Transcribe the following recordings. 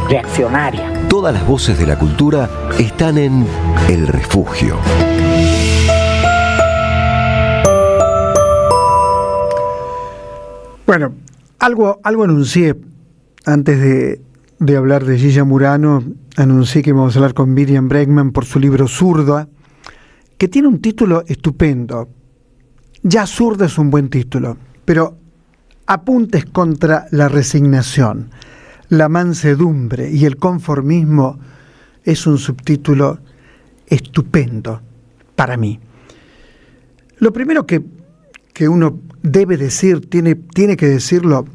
reaccionaria. Todas las voces de la cultura están en El Refugio. Bueno, algo anuncié antes de hablar de Gilla Murano. Anuncié que íbamos a hablar con Miriam Bregman por su libro Zurda, que tiene un título estupendo. Ya Zurda es un buen título, pero Apuntes contra la resignación, la mansedumbre y el conformismo es un subtítulo estupendo para mí. Lo primero que uno debe decir, tiene que decirlo,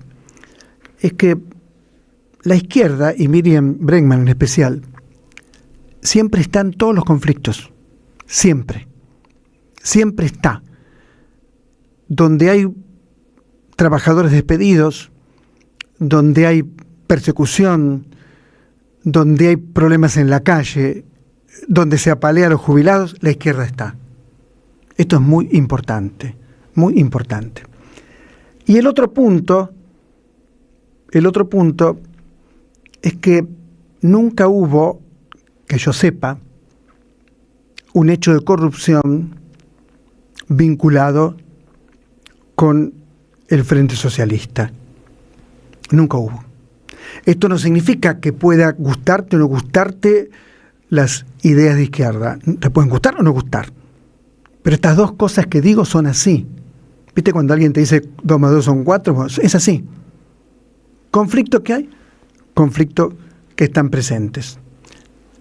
es que la izquierda, y Miriam Bregman en especial, siempre está en todos los conflictos. Siempre está. Donde hay trabajadores despedidos, donde hay persecución, donde hay problemas en la calle, donde se apalea a los jubilados, la izquierda está. Esto es muy importante, muy importante. Y el otro punto es que nunca hubo, que yo sepa, un hecho de corrupción vinculado con el Frente Socialista. Nunca hubo. Esto no significa que pueda gustarte o no gustarte las ideas de izquierda. Te pueden gustar o no gustar. Pero estas dos cosas que digo son así. ¿Viste cuando alguien te dice 2 más 2 son 4? Bueno, es así. ¿Conflicto que hay? Conflicto que están presentes.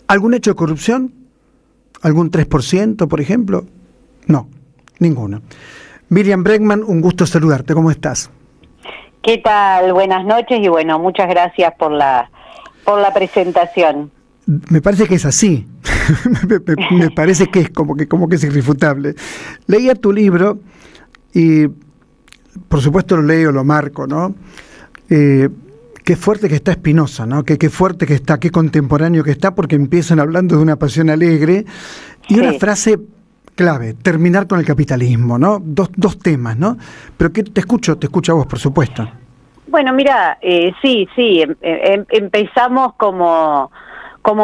¿Algún hecho de corrupción? ¿Algún 3%, por ejemplo? No, ninguno. Miriam Bregman, un gusto saludarte. ¿Cómo estás? ¿Qué tal? Buenas noches y bueno, muchas gracias por la presentación. Me parece que es así. me parece que es como que es irrefutable. Leía tu libro y por supuesto lo leo, lo marco, ¿no? Qué fuerte que está Spinoza, ¿no? Qué fuerte que está, qué contemporáneo que está, porque empiezan hablando de una pasión alegre y una frase clave, terminar con el capitalismo, ¿no? Dos temas, ¿no? Pero que te escucho a vos, por supuesto. Bueno, mira, sí, empezamos como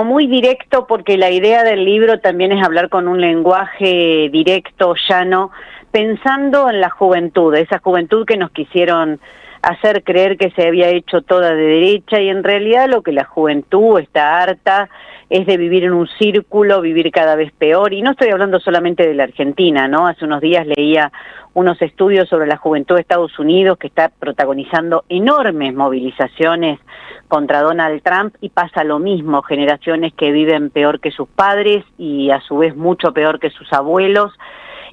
muy directo, porque la idea del libro también es hablar con un lenguaje directo, llano, pensando en la juventud, esa juventud que nos quisieron hacer creer que se había hecho toda de derecha, y en realidad lo que la juventud está harta es de vivir en un círculo, vivir cada vez peor, y no estoy hablando solamente de la Argentina, ¿no? Hace unos días leía unos estudios sobre la juventud de Estados Unidos, que está protagonizando enormes movilizaciones contra Donald Trump, y pasa lo mismo, generaciones que viven peor que sus padres y a su vez mucho peor que sus abuelos,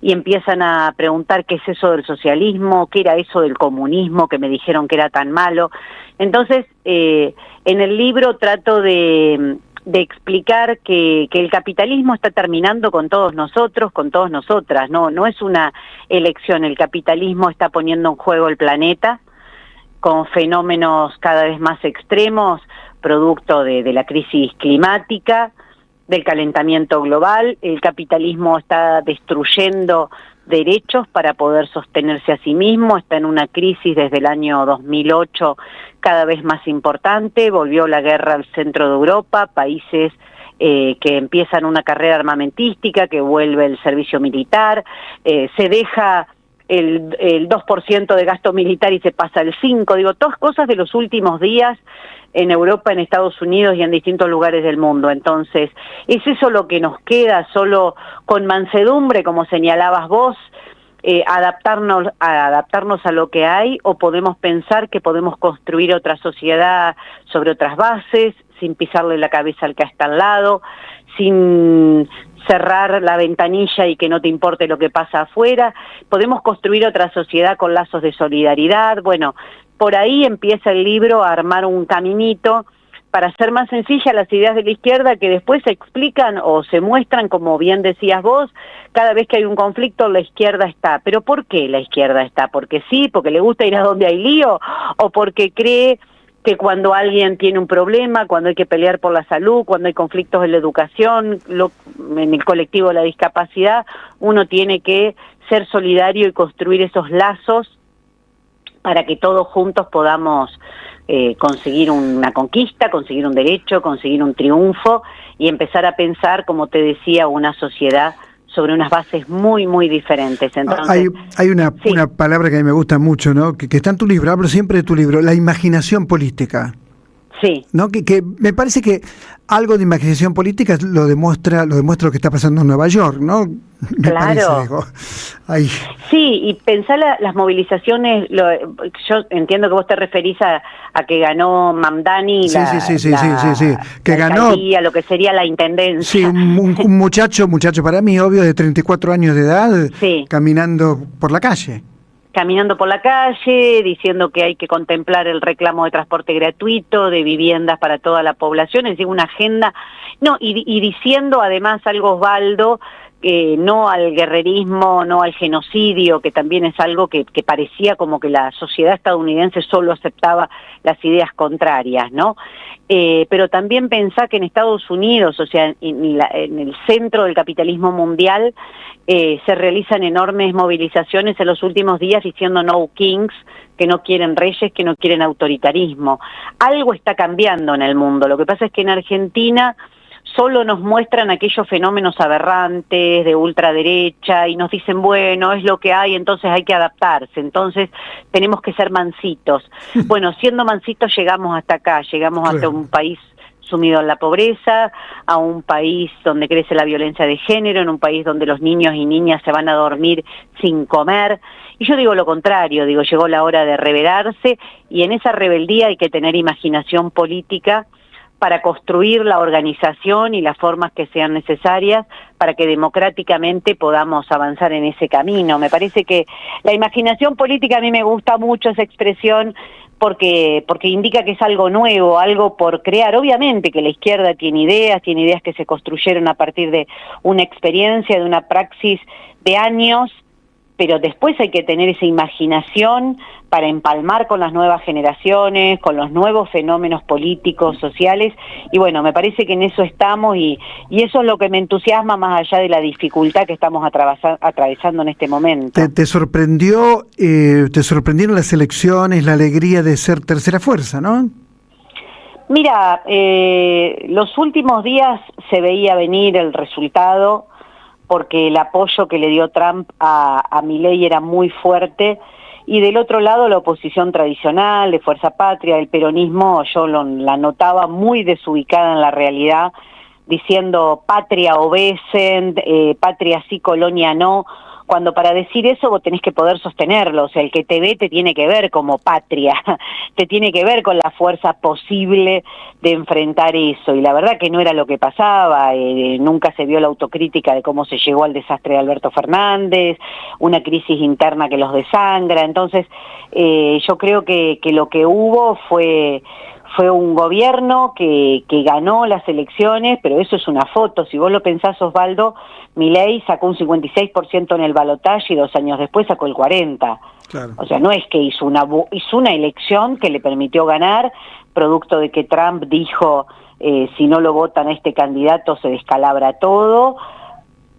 y empiezan a preguntar qué es eso del socialismo, qué era eso del comunismo que me dijeron que era tan malo. Entonces, en el libro trato de explicar que el capitalismo está terminando con todos nosotros, con todas nosotras, no es una elección, el capitalismo está poniendo en juego el planeta con fenómenos cada vez más extremos, producto de la crisis climática, del calentamiento global. El capitalismo está destruyendo derechos para poder sostenerse a sí mismo, está en una crisis desde el año 2008 cada vez más importante, volvió la guerra al centro de Europa, países que empiezan una carrera armamentística, que vuelve el servicio militar, se deja el 2% de gasto militar y se pasa al 5%, digo, todas cosas de los últimos días en Europa, en Estados Unidos y en distintos lugares del mundo. Entonces, ¿es eso lo que nos queda? Solo con mansedumbre, como señalabas vos, adaptarnos a lo que hay, o podemos pensar que podemos construir otra sociedad sobre otras bases, sin pisarle la cabeza al que está al lado, sin cerrar la ventanilla y que no te importe lo que pasa afuera? Podemos construir otra sociedad con lazos de solidaridad. Bueno, por ahí empieza el libro a armar un caminito para hacer más sencillas las ideas de la izquierda, que después se explican o se muestran, como bien decías vos, cada vez que hay un conflicto la izquierda está. ¿Pero por qué la izquierda está? ¿Porque sí? ¿Porque le gusta ir a donde hay lío? ¿O porque cree que cuando alguien tiene un problema, cuando hay que pelear por la salud, cuando hay conflictos en la educación, en el colectivo de la discapacidad, uno tiene que ser solidario y construir esos lazos para que todos juntos podamos conseguir una conquista, conseguir un derecho, conseguir un triunfo y empezar a pensar, como te decía, una sociedad sobre unas bases muy, muy diferentes. Entonces, hay una sí. una palabra que a mí me gusta mucho, ¿no? Que está en tu libro, hablo siempre de tu libro, la imaginación política. Sí. ¿No? Que me parece que algo de imaginación política lo demuestra lo que está pasando en Nueva York, ¿no? Me Claro. parece, digo, ahí. Sí, y pensar las movilizaciones, yo entiendo que vos te referís a que ganó Mamdani Sí, sí, que la ganó, alcaldía, lo que sería la intendencia. sí, un muchacho para mí, obvio, de 34 años de edad, Sí. caminando por la calle. Caminando por la calle, diciendo que hay que contemplar el reclamo de transporte gratuito, de viviendas para toda la población, es decir, una agenda, no, y diciendo además algo, Osvaldo, no al guerrerismo, no al genocidio, que también es algo que parecía como que la sociedad estadounidense solo aceptaba las ideas contrarias, ¿no? Pero también pensá que en Estados Unidos, o sea, en el centro del capitalismo mundial, se realizan enormes movilizaciones en los últimos días diciendo no kings, que no quieren reyes, que no quieren autoritarismo. Algo está cambiando en el mundo. Lo que pasa es que en Argentina solo nos muestran aquellos fenómenos aberrantes de ultraderecha y nos dicen, bueno, es lo que hay, entonces hay que adaptarse, entonces tenemos que ser mansitos. Bueno, siendo mansitos llegamos hasta acá, llegamos hasta un país sumido en la pobreza, a un país donde crece la violencia de género, en un país donde los niños y niñas se van a dormir sin comer. Y yo digo lo contrario, digo, llegó la hora de rebelarse y en esa rebeldía hay que tener imaginación política para construir la organización y las formas que sean necesarias para que democráticamente podamos avanzar en ese camino. Me parece que la imaginación política, a mí me gusta mucho esa expresión, porque indica que es algo nuevo, algo por crear. Obviamente que la izquierda tiene ideas que se construyeron a partir de una experiencia, de una praxis de años, pero después hay que tener esa imaginación para empalmar con las nuevas generaciones, con los nuevos fenómenos políticos, sociales, y bueno, me parece que en eso estamos, y eso es lo que me entusiasma más allá de la dificultad que estamos atravesando en este momento. ¿Te sorprendieron las elecciones, la alegría de ser tercera fuerza, no? Mira, los últimos días se veía venir el resultado, porque el apoyo que le dio Trump a Milei era muy fuerte, y del otro lado la oposición tradicional, de Fuerza Patria, el peronismo, yo la notaba muy desubicada en la realidad, diciendo patria obesen, patria sí, colonia no, cuando para decir eso vos tenés que poder sostenerlo, o sea, el que te ve te tiene que ver como patria, te tiene que ver con la fuerza posible de enfrentar eso, y la verdad que no era lo que pasaba, nunca se vio la autocrítica de cómo se llegó al desastre de Alberto Fernández, una crisis interna que los desangra, entonces yo creo que lo que hubo fue un gobierno que ganó las elecciones, pero eso es una foto. Si vos lo pensás, Osvaldo, Milei sacó un 56% en el balotaje y 2 años después sacó el 40%. Claro. O sea, no es que hizo una elección que le permitió ganar, producto de que Trump dijo, si no lo votan a este candidato se descalabra todo,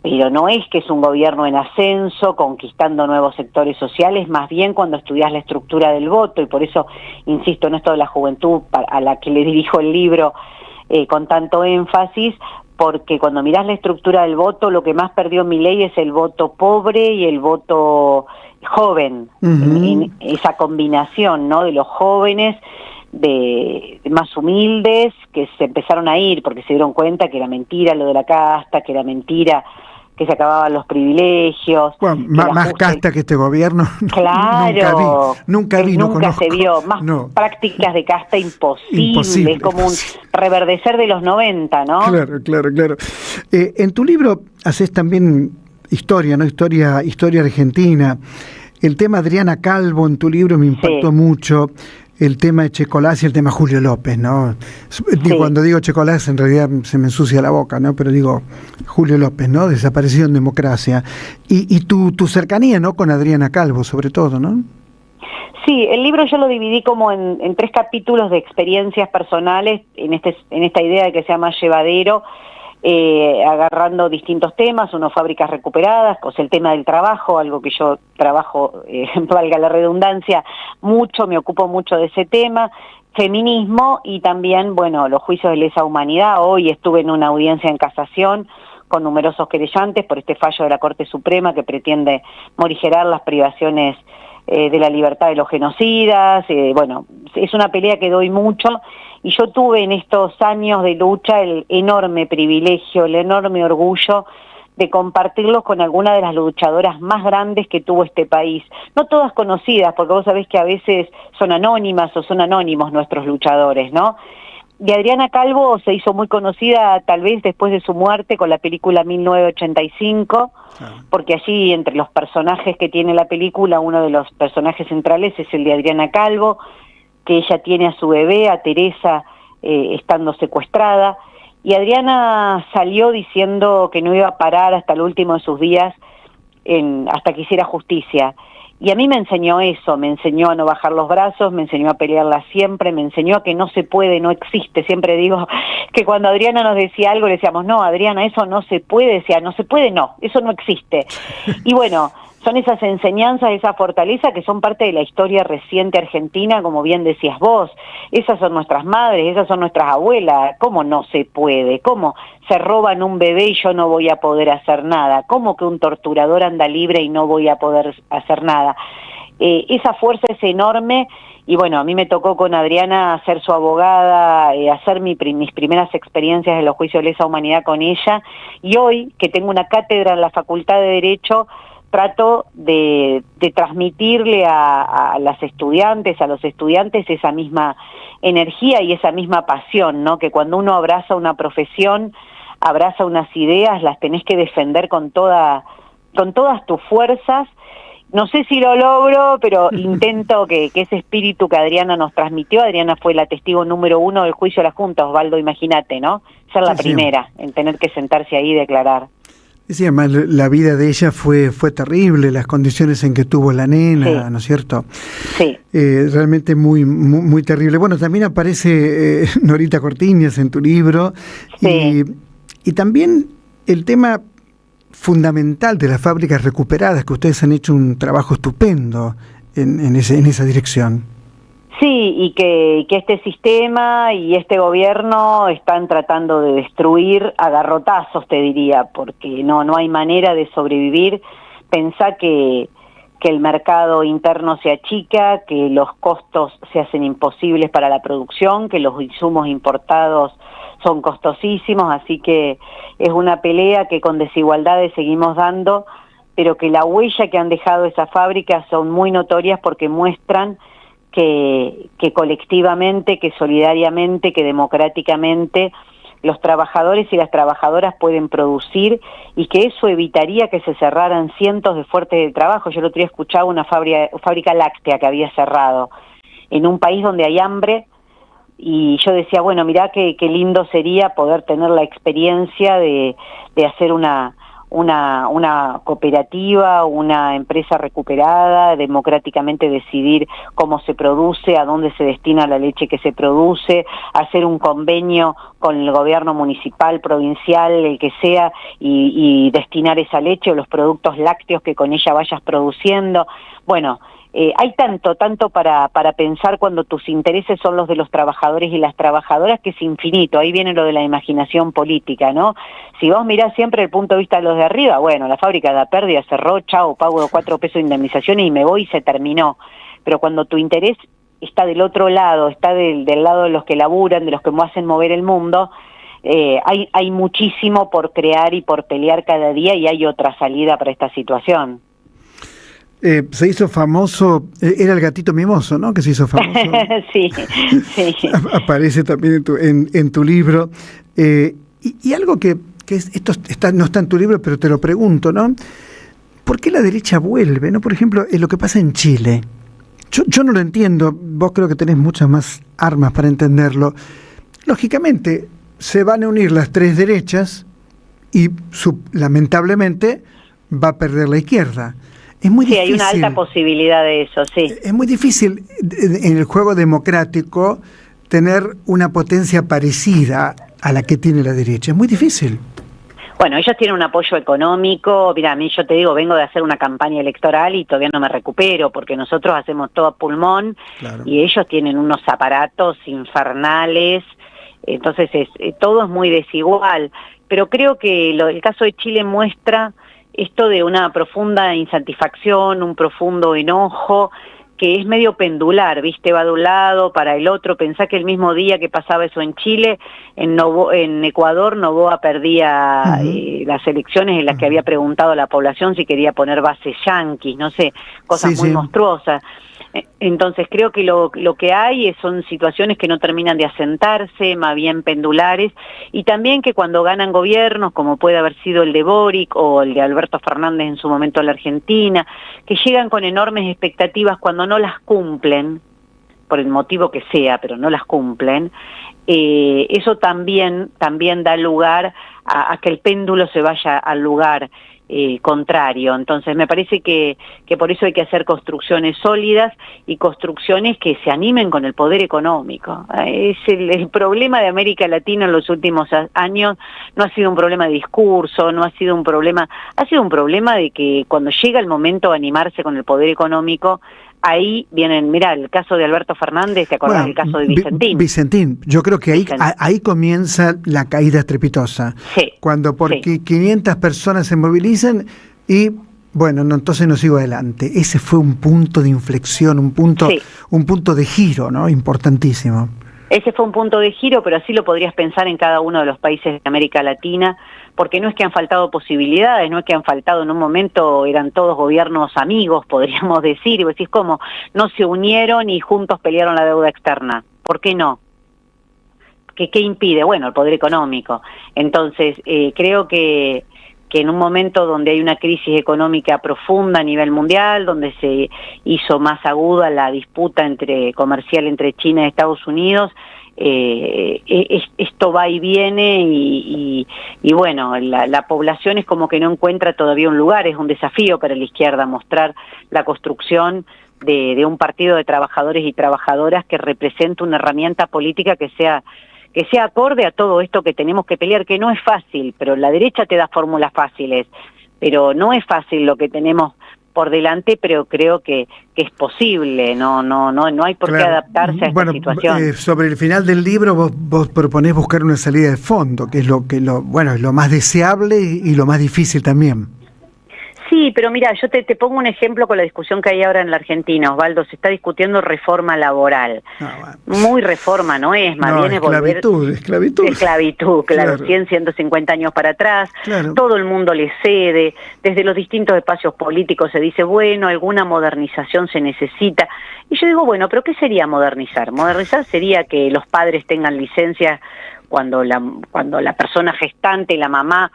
pero no es que es un gobierno en ascenso, conquistando nuevos sectores sociales, más bien cuando estudias la estructura del voto, y por eso insisto en esto de la juventud, a la que le dirijo el libro con tanto énfasis, porque cuando mirás la estructura del voto, lo que más perdió Milei es el voto pobre y el voto joven, en esa combinación, ¿no?, de los jóvenes, de más humildes, que se empezaron a ir porque se dieron cuenta que era mentira lo de la casta, que era mentira que se acababan los privilegios. Bueno, más casta que este gobierno. Claro. Nunca se vio. Más prácticas de casta imposible. Es como un reverdecer de los 90, ¿no? Claro. En tu libro haces también historia, ¿no? Historia argentina. El tema Adriana Calvo en tu libro me impactó mucho. El tema de Checolás y el tema Julio López, ¿no? Sí. Cuando digo Checolás en realidad se me ensucia la boca, ¿no? Pero digo Julio López, ¿no? Desaparecido en democracia. Y tu cercanía, ¿no? Con Adriana Calvo, sobre todo, ¿no? Sí, el libro yo lo dividí como en 3 capítulos de experiencias personales, en esta idea de que sea más llevadero, agarrando distintos temas, uno fábricas recuperadas, o sea, el tema del trabajo, algo que yo trabajo, valga la redundancia, mucho, me ocupo mucho de ese tema, feminismo y también, bueno, los juicios de lesa humanidad. Hoy estuve en una audiencia en casación con numerosos querellantes por este fallo de la Corte Suprema que pretende morigerar las privaciones de la libertad de los genocidas. Bueno, es una pelea que doy mucho y yo tuve en estos años de lucha el enorme privilegio, el enorme orgullo de compartirlos con algunas de las luchadoras más grandes que tuvo este país. No todas conocidas, porque vos sabés que a veces son anónimas o son anónimos nuestros luchadores, ¿no? Y Adriana Calvo se hizo muy conocida tal vez después de su muerte con la película 1985, porque allí entre los personajes que tiene la película, uno de los personajes centrales es el de Adriana Calvo, que ella tiene a su bebé, a Teresa, estando secuestrada, y Adriana salió diciendo que no iba a parar hasta el último de sus días, hasta que hiciera justicia. Y a mí me enseñó eso, me enseñó a no bajar los brazos, me enseñó a pelearla siempre, me enseñó a que no se puede, no existe. Siempre digo que cuando Adriana nos decía algo, le decíamos, no, Adriana, eso no se puede, decía, no se puede, no, eso no existe. Y bueno, son esas enseñanzas, esa fortaleza que son parte de la historia reciente argentina, como bien decías vos. Esas son nuestras madres, esas son nuestras abuelas. ¿Cómo no se puede? ¿Cómo se roban un bebé y yo no voy a poder hacer nada? ¿Cómo que un torturador anda libre y no voy a poder hacer nada? Esa fuerza es enorme y bueno, a mí me tocó con Adriana ser su abogada, hacer mis primeras experiencias en los juicios de lesa humanidad con ella, y hoy que tengo una cátedra en la Facultad de Derecho, trato de transmitirle a las estudiantes, a los estudiantes esa misma energía y esa misma pasión, ¿no? Que cuando uno abraza una profesión, abraza unas ideas, las tenés que defender con todas tus fuerzas. No sé si lo logro, pero intento que ese espíritu que Adriana nos transmitió. Adriana fue la testigo número 1 del juicio de la Junta, Osvaldo, imagínate, ¿no? Ser la primera en tener que sentarse ahí y declarar. Sí, además la vida de ella fue terrible, las condiciones en que tuvo la nena, sí, ¿no es cierto? Sí. Realmente muy terrible. Bueno, también aparece Norita Cortiñas en tu libro, sí, y también el tema fundamental de las fábricas recuperadas, que ustedes han hecho un trabajo estupendo en esa dirección. Sí, y que este sistema y este gobierno están tratando de destruir a garrotazos, te diría, porque no hay manera de sobrevivir. Pensá que el mercado interno se achica, que los costos se hacen imposibles para la producción, que los insumos importados son costosísimos, así que es una pelea que con desigualdades seguimos dando, pero que la huella que han dejado esas fábricas son muy notorias porque muestran que colectivamente, que solidariamente, que democráticamente los trabajadores y las trabajadoras pueden producir y que eso evitaría que se cerraran cientos de fuentes de trabajo. Yo el otro día escuchaba una fábrica láctea que había cerrado en un país donde hay hambre y yo decía, bueno, mirá qué lindo sería poder tener la experiencia de hacer una cooperativa, una empresa recuperada, democráticamente decidir cómo se produce, a dónde se destina la leche que se produce, hacer un convenio con el gobierno municipal, provincial, el que sea, y destinar esa leche o los productos lácteos que con ella vayas produciendo. Bueno, hay tanto para pensar cuando tus intereses son los de los trabajadores y las trabajadoras, que es infinito. Ahí viene lo de la imaginación política, ¿no? Si vos mirás siempre el punto de vista de los de arriba, bueno, la fábrica da pérdida, cerró, chao, pago 4 pesos de indemnización y me voy y se terminó. Pero cuando tu interés está del otro lado, está del lado de los que laburan, de los que hacen mover el mundo, hay muchísimo por crear y por pelear cada día, y hay otra salida para esta situación. Se hizo famoso, era el gatito mimoso, ¿no? Que se hizo famoso. Sí. Aparece también en tu libro. Y algo que esto no está en tu libro, pero te lo pregunto, ¿no? ¿Por qué la derecha vuelve, no? Por ejemplo, lo que pasa en Chile. Yo no lo entiendo, vos creo que tenés muchas más armas para entenderlo. Lógicamente, se van a unir las tres derechas y lamentablemente va a perder la izquierda. Es muy difícil. Hay una alta posibilidad de eso, sí. Es muy difícil en el juego democrático tener una potencia parecida a la que tiene la derecha. Es muy difícil. Bueno, ellos tienen un apoyo económico. Mira, a mí, yo te digo, vengo de hacer una campaña electoral y todavía no me recupero, porque nosotros hacemos todo a pulmón, Claro. y ellos tienen unos aparatos infernales. Entonces todo es muy desigual, pero creo que el caso de Chile muestra esto de una profunda insatisfacción, un profundo enojo, que es medio pendular, ¿viste? Va de un lado para el otro. Pensá que el mismo día que pasaba eso en Chile, en Ecuador, Noboa perdía las elecciones en las que había preguntado a la población si quería poner bases yanquis, no sé, cosas muy monstruosas. Entonces creo que lo que hay son situaciones que no terminan de asentarse, más bien pendulares, y también que cuando ganan gobiernos, como puede haber sido el de Boric o el de Alberto Fernández en su momento en la Argentina, que llegan con enormes expectativas, cuando no las cumplen, por el motivo que sea, pero no las cumplen, eso también da lugar a que el péndulo se vaya al lugar contrario. Entonces me parece que por eso hay que hacer construcciones sólidas y construcciones que se animen con el poder económico. Es el problema de América Latina en los últimos años. No ha sido un problema de discurso, no ha sido un problema, ha sido un problema de que cuando llega el momento de animarse con el poder económico, ahí vienen, mirá, el caso de Alberto Fernández, ¿te acordás del caso de Vicentín? Vicentín, yo creo que ahí comienza la caída estrepitosa. Sí. Cuando porque 500 personas se movilizan y, bueno, no, entonces no sigo adelante. Ese fue un punto de inflexión, un punto de giro, ¿no? Importantísimo. Ese fue un punto de giro, pero así lo podrías pensar en cada uno de los países de América Latina, porque no es que han faltado posibilidades, no es que han faltado, en un momento eran todos gobiernos amigos, podríamos decir, y vos decís, ¿cómo? No se unieron y juntos pelearon la deuda externa. ¿Por qué no? ¿Qué impide? Bueno, el poder económico. Entonces, creo que en un momento donde hay una crisis económica profunda a nivel mundial, donde se hizo más aguda la disputa comercial entre China y Estados Unidos, esto va y viene y bueno, la población es como que no encuentra todavía un lugar. Es un desafío para la izquierda mostrar la construcción de un partido de trabajadores y trabajadoras que represente una herramienta política que sea acorde a todo esto que tenemos que pelear, que no es fácil, pero la derecha te da fórmulas fáciles, pero no es fácil lo que tenemos por delante, pero creo que es posible, no hay por qué adaptarse a esta situación. Sobre el final del libro vos proponés buscar una salida de fondo, que es lo más deseable y lo más difícil también. Sí, pero mira, yo te pongo un ejemplo con la discusión que hay ahora en la Argentina, Osvaldo. Se está discutiendo reforma laboral. Muy reforma no es, más bien es volver... Esclavitud, claro, 150 años para atrás. Claro. Todo el mundo le cede. Desde los distintos espacios políticos se dice, bueno, alguna modernización se necesita. Y yo digo, bueno, ¿pero qué sería modernizar? Modernizar sería que los padres tengan licencia cuando la persona gestante, la mamá,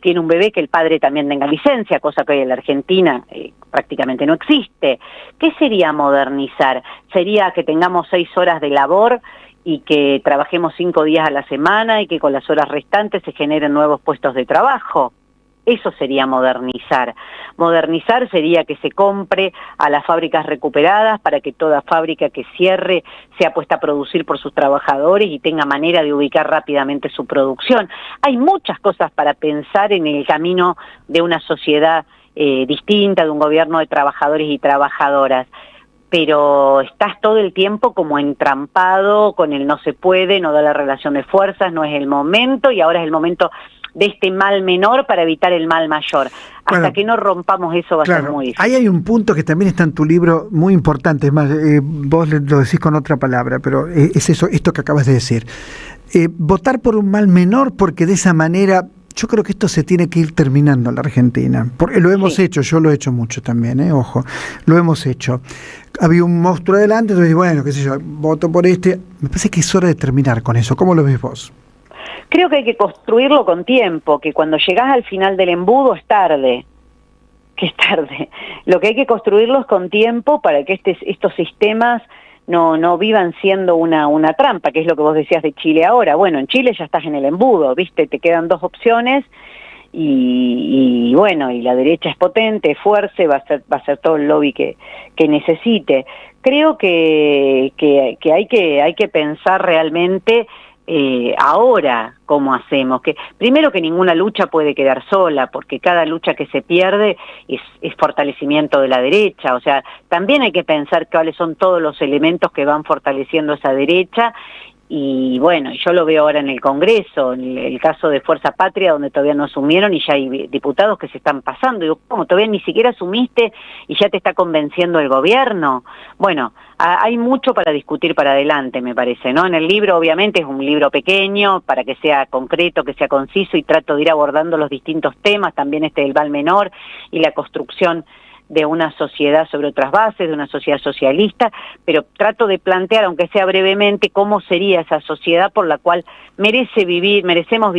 tiene un bebé, que el padre también tenga licencia, cosa que hoy en la Argentina prácticamente no existe. ¿Qué sería modernizar? Sería que tengamos 6 horas de labor y que trabajemos 5 días a la semana y que con las horas restantes se generen nuevos puestos de trabajo. Eso sería modernizar. Modernizar sería que se compre a las fábricas recuperadas para que toda fábrica que cierre sea puesta a producir por sus trabajadores y tenga manera de ubicar rápidamente su producción. Hay muchas cosas para pensar en el camino de una sociedad distinta, de un gobierno de trabajadores y trabajadoras. Pero estás todo el tiempo como entrampado con el no se puede, no da la relación de fuerzas, no es el momento, y ahora es el momento de este mal menor para evitar el mal mayor. Hasta que no rompamos eso va a ser muy difícil. Ahí hay un punto que también está en tu libro muy importante, es más, vos lo decís con otra palabra, pero es eso, esto que acabas de decir. Votar por un mal menor, porque de esa manera... Yo creo que esto se tiene que ir terminando en la Argentina. Porque lo hemos hecho, yo lo he hecho mucho también, ojo, lo hemos hecho. Había un monstruo adelante, entonces, bueno, qué sé yo, voto por este. Me parece que es hora de terminar con eso. ¿Cómo lo ves vos? Creo que hay que construirlo con tiempo, que cuando llegás al final del embudo es tarde. Que es tarde. Lo que hay que construirlo es con tiempo para que estos sistemas no vivan siendo una trampa, que es lo que vos decías de Chile ahora. Bueno, en Chile ya estás en el embudo, ¿viste? Te quedan 2 opciones y bueno, y la derecha es potente, es fuerte, va a ser todo el lobby que necesite. Creo que hay que pensar realmente ahora cómo hacemos, que primero que ninguna lucha puede quedar sola, porque cada lucha que se pierde es fortalecimiento de la derecha, o sea, también hay que pensar cuáles son todos los elementos que van fortaleciendo esa derecha. Y bueno, yo lo veo ahora en el Congreso, en el caso de Fuerza Patria, donde todavía no asumieron y ya hay diputados que se están pasando. Digo, ¿cómo? ¿Todavía ni siquiera asumiste y ya te está convenciendo el gobierno? Bueno, hay mucho para discutir para adelante, me parece, ¿no? En el libro, obviamente, es un libro pequeño, para que sea concreto, que sea conciso, y trato de ir abordando los distintos temas, también del Val Menor y la construcción de una sociedad sobre otras bases, de una sociedad socialista, pero trato de plantear, aunque sea brevemente, cómo sería esa sociedad por la cual merecemos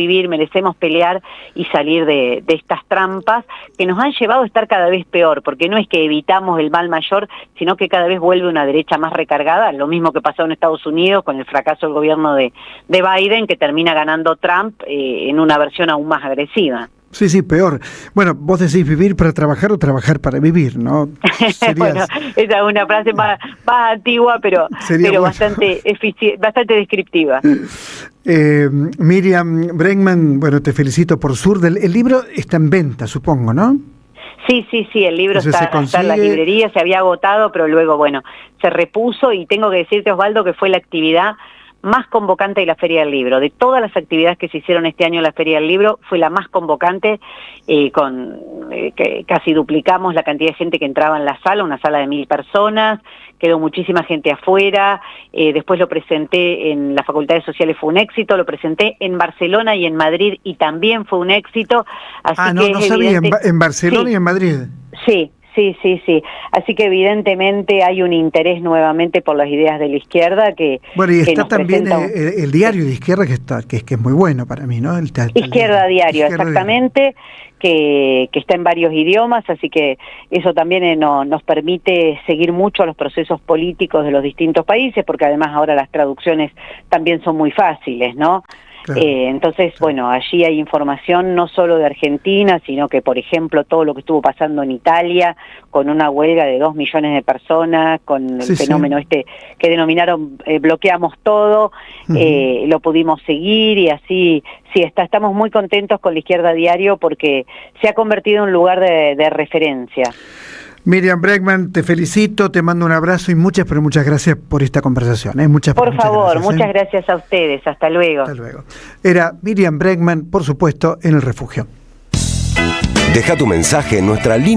pelear y salir de estas trampas que nos han llevado a estar cada vez peor, porque no es que evitamos el mal mayor, sino que cada vez vuelve una derecha más recargada, lo mismo que pasó en Estados Unidos con el fracaso del gobierno de Biden, que termina ganando Trump en una versión aún más agresiva. Sí, peor. Bueno, vos decís vivir para trabajar o trabajar para vivir, ¿no? Bueno, esa es una frase más antigua, pero bueno, bastante descriptiva. Miriam Bregman, bueno, te felicito por Zurda. El libro está en venta, supongo, ¿no? Sí, el libro está en las librerías, se había agotado, pero luego, bueno, se repuso, y tengo que decirte, Osvaldo, que fue la actividad más convocante de la Feria del Libro. De todas las actividades que se hicieron este año en la Feria del Libro, fue la más convocante, que casi duplicamos la cantidad de gente que entraba en la sala, una sala de 1.000 personas, quedó muchísima gente afuera, después lo presenté en las Facultades Sociales, fue un éxito, lo presenté en Barcelona y en Madrid, y también fue un éxito. Así que no sabía, en Barcelona y en Madrid. Sí. Así que evidentemente hay un interés nuevamente por las ideas de la izquierda que... Bueno, y está también el diario de izquierda que es muy bueno para mí, ¿no? Izquierda Diario, exactamente, que está en varios idiomas, así que eso también nos permite seguir mucho los procesos políticos de los distintos países, porque además ahora las traducciones también son muy fáciles, ¿no? Claro. Entonces, bueno, allí hay información no solo de Argentina, sino que, por ejemplo, todo lo que estuvo pasando en Italia, con una huelga de 2 millones de personas, con el fenómeno que denominaron bloqueamos todo, lo pudimos seguir, y así, estamos muy contentos con la Izquierda Diario, porque se ha convertido en un lugar de referencia. Miriam Bregman, te felicito, te mando un abrazo y muchas gracias por esta conversación. Muchas gracias, muchas gracias a ustedes. Hasta luego. Hasta luego. Era Miriam Bregman, por supuesto, en El Refugio. Deja tu mensaje en nuestra línea.